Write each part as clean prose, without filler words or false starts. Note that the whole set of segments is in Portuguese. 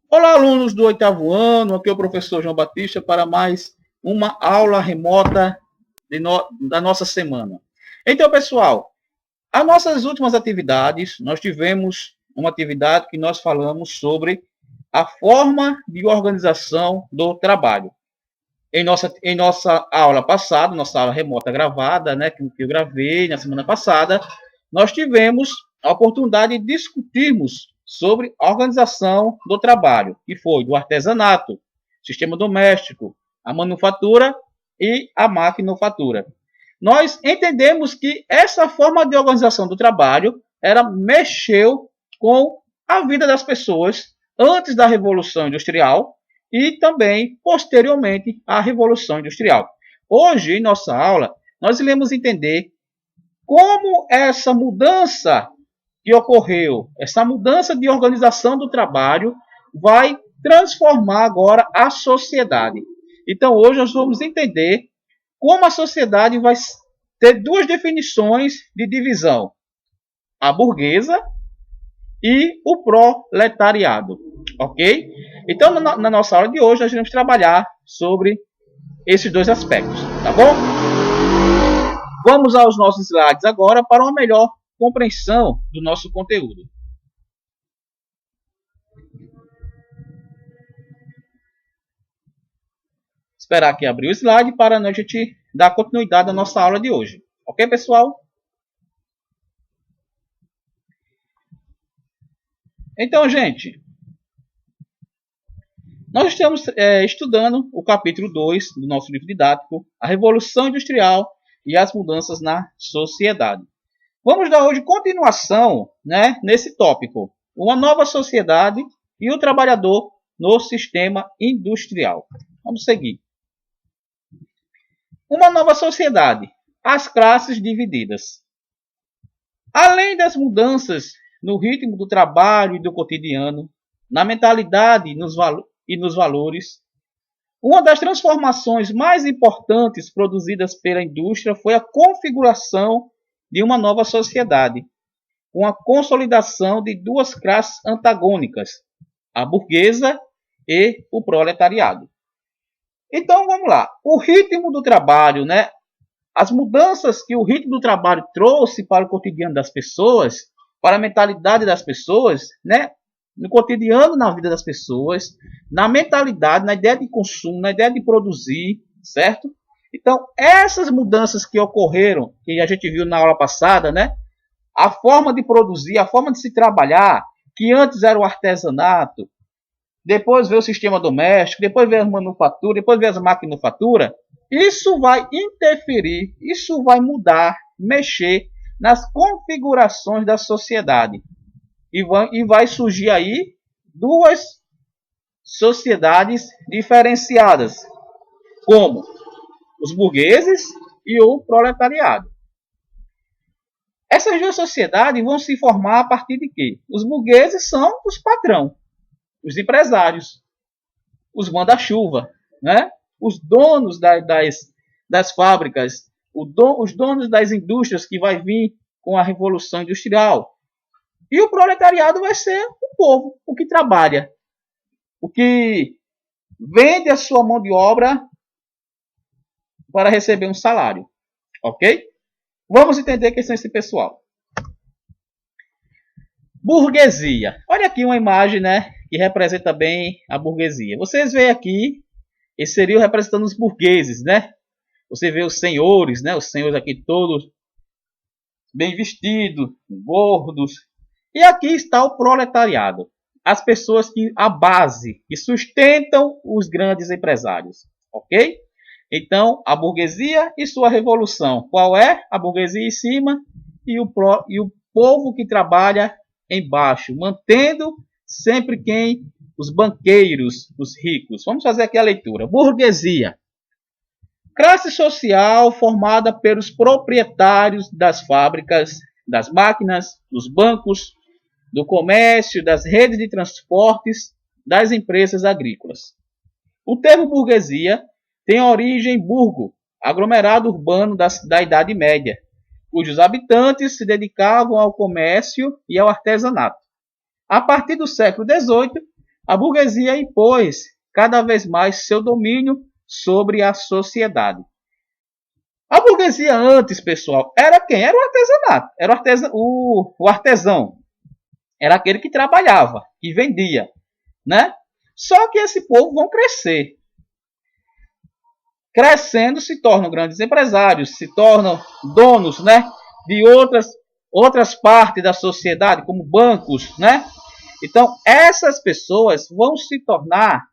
Olá, alunos do oitavo ano, aqui é o professor João Batista para mais uma aula remota da nossa semana. Então, pessoal, as nossas últimas atividades, nós tivemos uma atividade que nós falamos sobre a forma de organização do trabalho. Em nossa aula passada, nossa aula remota gravada, né, que eu gravei na semana passada, nós tivemos a oportunidade de discutirmos sobre a organização do trabalho, que foi do artesanato, sistema doméstico, a manufatura e a maquinofatura. Nós entendemos que essa forma de organização do trabalho mexeu com a vida das pessoas antes da Revolução Industrial e também posteriormente à Revolução Industrial. Hoje, em nossa aula, nós iremos entender como essa mudança que ocorreu, essa mudança de organização do trabalho, vai transformar agora a sociedade. Então, hoje nós vamos entender como a sociedade vai ter duas definições de divisão: a burguesa e o proletariado. Ok? Então, na nossa aula de hoje, nós vamos trabalhar sobre esses dois aspectos. Tá bom? Vamos aos nossos slides agora para uma melhor compreensão do nosso conteúdo. Esperar aqui abrir o slide para a gente dar continuidade à nossa aula de hoje. Ok, pessoal? Então, gente, nós estamos estudando o capítulo 2 do nosso livro didático, a Revolução Industrial e as Mudanças na Sociedade. Vamos dar hoje continuação, né, nesse tópico, uma nova sociedade e o trabalhador no sistema industrial. Vamos seguir. Uma nova sociedade, as classes divididas. Além das mudanças no ritmo do trabalho e do cotidiano, na mentalidade e nos valores, uma das transformações mais importantes produzidas pela indústria foi a configuração de uma nova sociedade, com a consolidação de duas classes antagônicas, a burguesa e o proletariado. Então vamos lá, o ritmo do trabalho, né? As mudanças que o ritmo do trabalho trouxe para o cotidiano das pessoas, para a mentalidade das pessoas, né? No cotidiano, na vida das pessoas, na mentalidade, na ideia de consumo, na ideia de produzir, certo? Então, essas mudanças que ocorreram, que a gente viu na aula passada, né? A forma de produzir, a forma de se trabalhar, que antes era o artesanato, depois veio o sistema doméstico, depois veio a manufatura, depois veio a maquinofatura, isso vai interferir, isso vai mudar, mexer nas configurações da sociedade. E vai surgir aí duas sociedades diferenciadas, como os burgueses e o proletariado. Essas duas sociedades vão se formar a partir de quê? Os burgueses são os patrão, os empresários, os manda-chuva, né? Os donos das fábricas, os donos das indústrias que vai vir com a Revolução Industrial. E o proletariado vai ser o povo, o que trabalha, o que vende a sua mão de obra para receber um salário. Ok? Vamos entender quem são esse pessoal. Burguesia. Olha aqui uma imagem, né, que representa bem a burguesia. Vocês veem aqui, esse seria representando os burgueses, né? Você vê os senhores, né? Os senhores aqui todos bem vestidos, gordos. E aqui está o proletariado. As pessoas a base, que sustentam os grandes empresários. Ok? Então, a burguesia e sua revolução. Qual é? A burguesia em cima e o povo que trabalha embaixo, mantendo sempre quem? Os banqueiros, os ricos. Vamos fazer aqui a leitura. Burguesia. Classe social formada pelos proprietários das fábricas, das máquinas, dos bancos, do comércio, das redes de transportes, das empresas agrícolas. O termo burguesia tem origem em burgo, aglomerado urbano da Idade Média, cujos habitantes se dedicavam ao comércio e ao artesanato. A partir do século XVIII, a burguesia impôs cada vez mais seu domínio sobre a sociedade. A burguesia antes, pessoal, era quem? Era o artesanato, era o artesão, era aquele que trabalhava, que vendia, né? Só que esse povo vão crescer. Crescendo, se tornam grandes empresários, se tornam donos, né, de outras partes da sociedade, como bancos, né? Então, essas pessoas vão se tornar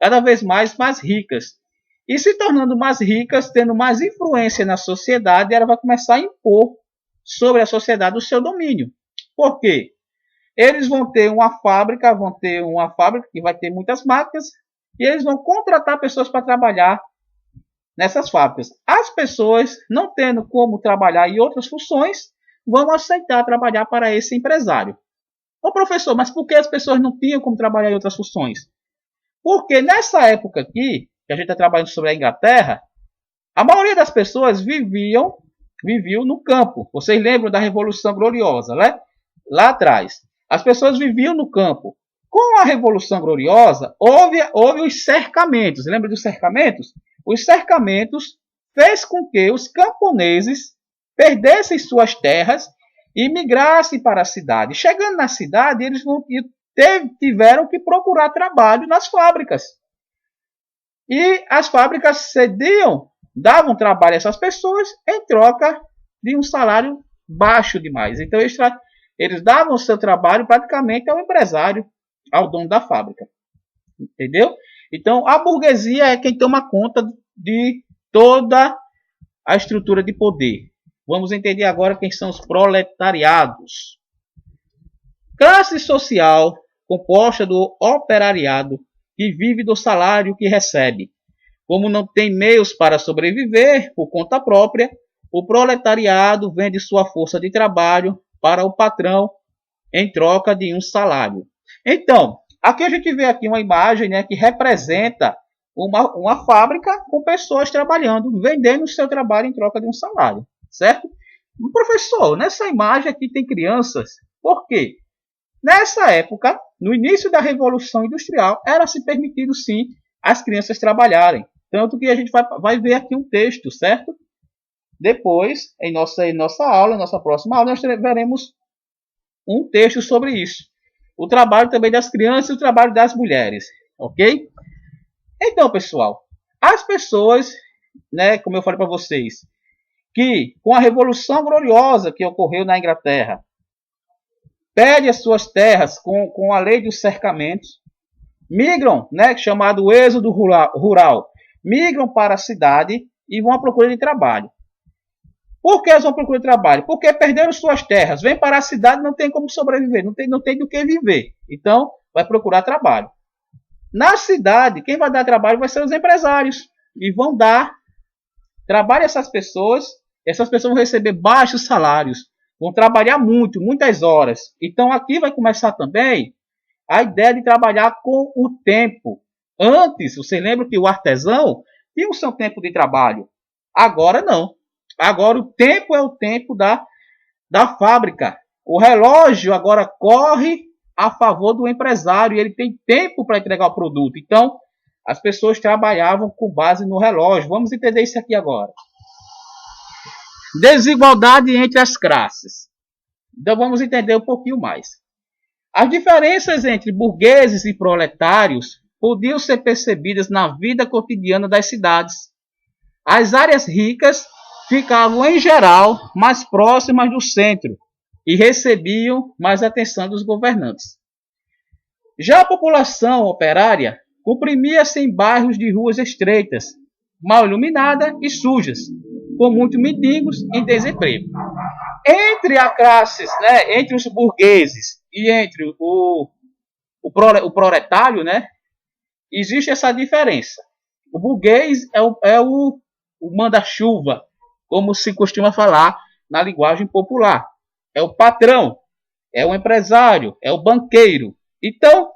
cada vez mais ricas. E se tornando mais ricas, tendo mais influência na sociedade, ela vai começar a impor sobre a sociedade o seu domínio. Por quê? Eles vão ter uma fábrica que vai ter muitas máquinas, e eles vão contratar pessoas para trabalhar nessas fábricas. As pessoas, não tendo como trabalhar em outras funções, vão aceitar trabalhar para esse empresário. Ô professor, mas por que as pessoas não tinham como trabalhar em outras funções? Porque nessa época aqui, que a gente está trabalhando sobre a Inglaterra, a maioria das pessoas viviam no campo. Vocês lembram da Revolução Gloriosa, né? Lá atrás. As pessoas viviam no campo. Com a Revolução Gloriosa, houve os cercamentos. Lembra dos cercamentos? Os cercamentos fez com que os camponeses perdessem suas terras e migrassem para a cidade. Chegando na cidade, eles tiveram que procurar trabalho nas fábricas. E as fábricas davam trabalho a essas pessoas em troca de um salário baixo demais. Então, eles davam o seu trabalho praticamente ao empresário, ao dono da fábrica. Entendeu? Então, a burguesia é quem toma conta de toda a estrutura de poder. Vamos entender agora quem são os proletariados. Classe social composta do operariado que vive do salário que recebe. Como não tem meios para sobreviver por conta própria, o proletariado vende sua força de trabalho para o patrão em troca de um salário. Então, aqui a gente vê aqui uma imagem, né, que representa uma fábrica com pessoas trabalhando, vendendo o seu trabalho em troca de um salário, certo? Professor, nessa imagem aqui tem crianças. Por quê? Nessa época, no início da Revolução Industrial, era se permitido sim as crianças trabalharem. Tanto que a gente vai ver aqui um texto, certo? Depois, em nossa aula, nossa próxima aula, nós veremos um texto sobre isso. O trabalho também das crianças e o trabalho das mulheres. Ok? Então, pessoal, as pessoas, né, como eu falei para vocês, que com a Revolução Gloriosa que ocorreu na Inglaterra, perde as suas terras com a lei dos cercamentos, migram, né, chamado êxodo rural, migram para a cidade e vão à procura de trabalho. Por que eles vão procurar trabalho? Porque perderam suas terras, vêm para a cidade, não tem como sobreviver, não tem do que viver. Então, vai procurar trabalho. Na cidade, quem vai dar trabalho vai ser os empresários. E vão dar trabalho a essas pessoas vão receber baixos salários, vão trabalhar muitas horas. Então, aqui vai começar também a ideia de trabalhar com o tempo. Antes, você lembra que o artesão tinha o seu tempo de trabalho. Agora não. Agora o tempo é o tempo da fábrica. O relógio agora corre a favor do empresário e ele tem tempo para entregar o produto. Então, as pessoas trabalhavam com base no relógio. Vamos entender isso aqui agora. Desigualdade entre as classes. Então, vamos entender um pouquinho mais. As diferenças entre burgueses e proletários podiam ser percebidas na vida cotidiana das cidades. As áreas ricas ficavam, em geral, mais próximas do centro e recebiam mais atenção dos governantes. Já a população operária comprimia-se em bairros de ruas estreitas, mal iluminadas e sujas, com muitos mendigos em desemprego. Entre as classes, né, entre os burgueses e entre o proletário, né, existe essa diferença. O burguês é o manda-chuva, como se costuma falar na linguagem popular. É o patrão, é o empresário, é o banqueiro. Então,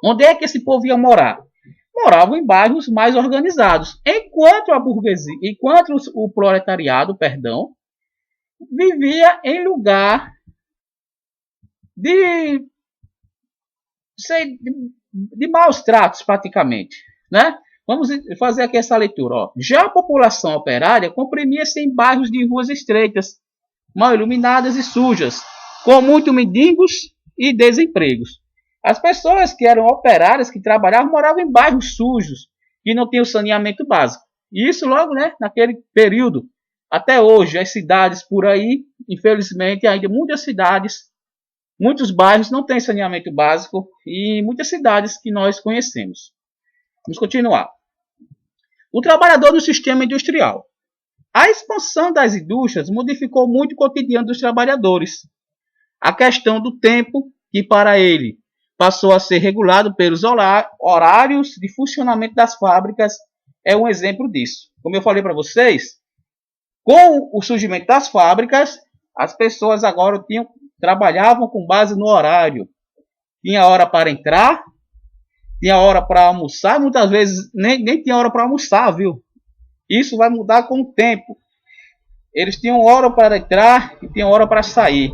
onde é que esse povo ia morar? Moravam em bairros mais organizados. Enquanto a burguesia, enquanto o proletariado, vivia em lugar de maus tratos, praticamente, né? Vamos fazer aqui essa leitura. Ó. Já a população operária comprimia-se em bairros de ruas estreitas, mal iluminadas e sujas, com muitos mendigos e desempregos. As pessoas que eram operárias, que trabalhavam, moravam em bairros sujos, que não tinham saneamento básico. E isso logo, né, naquele período. Até hoje, as cidades por aí, infelizmente, ainda muitas cidades, muitos bairros não têm saneamento básico e muitas cidades que nós conhecemos. Vamos continuar. O trabalhador no sistema industrial. A expansão das indústrias modificou muito o cotidiano dos trabalhadores. A questão do tempo, que para ele passou a ser regulado pelos horários de funcionamento das fábricas, é um exemplo disso. Como eu falei para vocês, com o surgimento das fábricas, as pessoas agora trabalhavam com base no horário. Tinha hora para entrar, tinha hora para almoçar, muitas vezes nem tinha hora para almoçar, viu? Isso vai mudar com o tempo. Eles tinham hora para entrar e tinham hora para sair.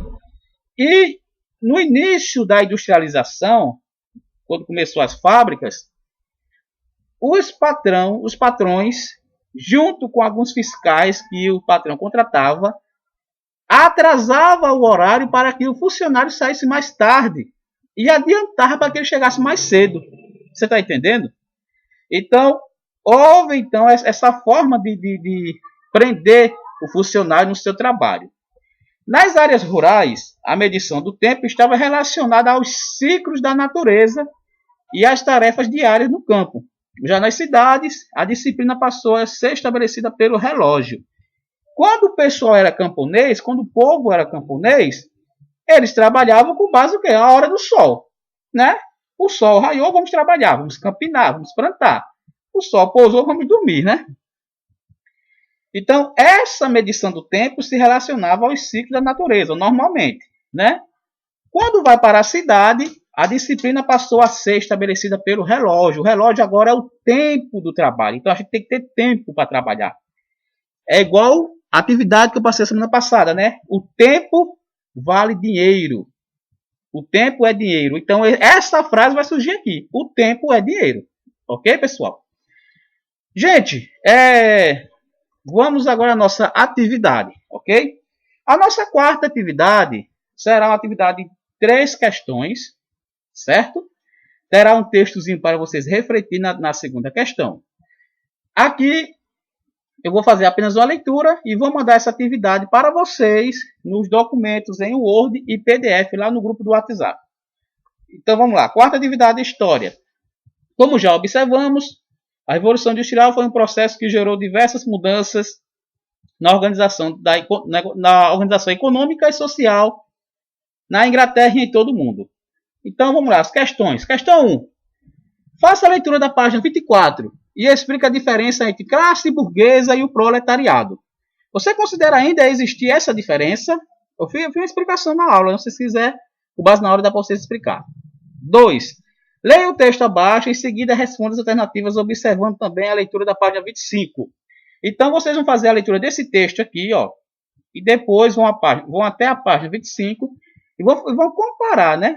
E no início da industrialização, quando começou as fábricas, os patrões, junto com alguns fiscais que o patrão contratava, atrasava o horário para que o funcionário saísse mais tarde e adiantava para que ele chegasse mais cedo. Você está entendendo? Então, houve essa forma de prender o funcionário no seu trabalho. Nas áreas rurais, a medição do tempo estava relacionada aos ciclos da natureza e às tarefas diárias no campo. Já nas cidades, a disciplina passou a ser estabelecida pelo relógio. Quando o pessoal era camponês, quando o povo era camponês, eles trabalhavam com base no quê? A hora do sol, né? O sol raiou, vamos trabalhar, vamos campinar, vamos plantar. O sol pousou, vamos dormir, né? Então, essa medição do tempo se relacionava aos ciclos da natureza, normalmente, né? Quando vai para a cidade, a disciplina passou a ser estabelecida pelo relógio. O relógio agora é o tempo do trabalho. Então, a gente tem que ter tempo para trabalhar. É igual a atividade que eu passei semana passada, né? O tempo vale dinheiro. O tempo é dinheiro. Então, essa frase vai surgir aqui. O tempo é dinheiro. Ok, pessoal? Gente, vamos agora à nossa atividade, ok? A nossa quarta atividade será uma atividade de 3 questões, certo? Terá um textozinho para vocês refletir na segunda questão. Aqui eu vou fazer apenas uma leitura e vou mandar essa atividade para vocês nos documentos em Word e PDF lá no grupo do WhatsApp. Então vamos lá. Quarta atividade, história. Como já observamos, a Revolução Industrial foi um processo que gerou diversas mudanças na organização econômica e social na Inglaterra e em todo o mundo. Então vamos lá, as questões. Questão 1. Faça a leitura da página 24 e explique a diferença entre classe burguesa e o proletariado. Você considera ainda existir essa diferença? Eu fiz uma explicação na aula, se quiser, com base na hora dá para vocês explicar. 2. Leia o texto abaixo e em seguida responda as alternativas, observando também a leitura da página 25. Então, vocês vão fazer a leitura desse texto aqui, ó, e depois vão até a página 25 e vão comparar, né,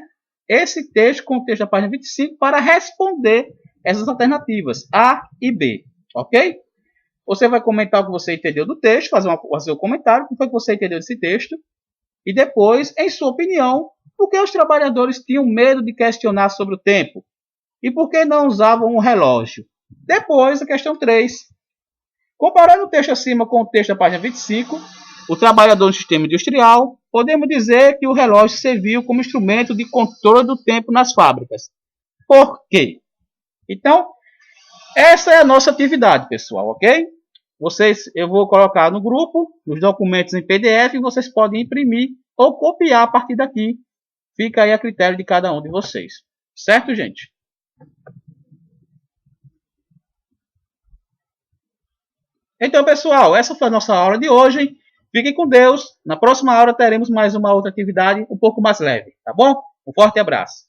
esse texto com o texto da página 25 para responder essas alternativas, A e B, ok? Você vai comentar o que você entendeu do texto, fazer o comentário, o que foi que você entendeu desse texto, e depois, em sua opinião, por que os trabalhadores tinham medo de questionar sobre o tempo? E por que não usavam um relógio? Depois, a questão 3. Comparando o texto acima com o texto da página 25, o trabalhador no sistema industrial, podemos dizer que o relógio serviu como instrumento de controle do tempo nas fábricas. Por quê? Então, essa é a nossa atividade, pessoal, ok? Eu vou colocar no grupo, nos documentos em PDF, e vocês podem imprimir ou copiar a partir daqui. Fica aí a critério de cada um de vocês. Certo, gente? Então, pessoal, essa foi a nossa aula de hoje. Fiquem com Deus. Na próxima aula teremos mais uma outra atividade um pouco mais leve, tá bom? Um forte abraço.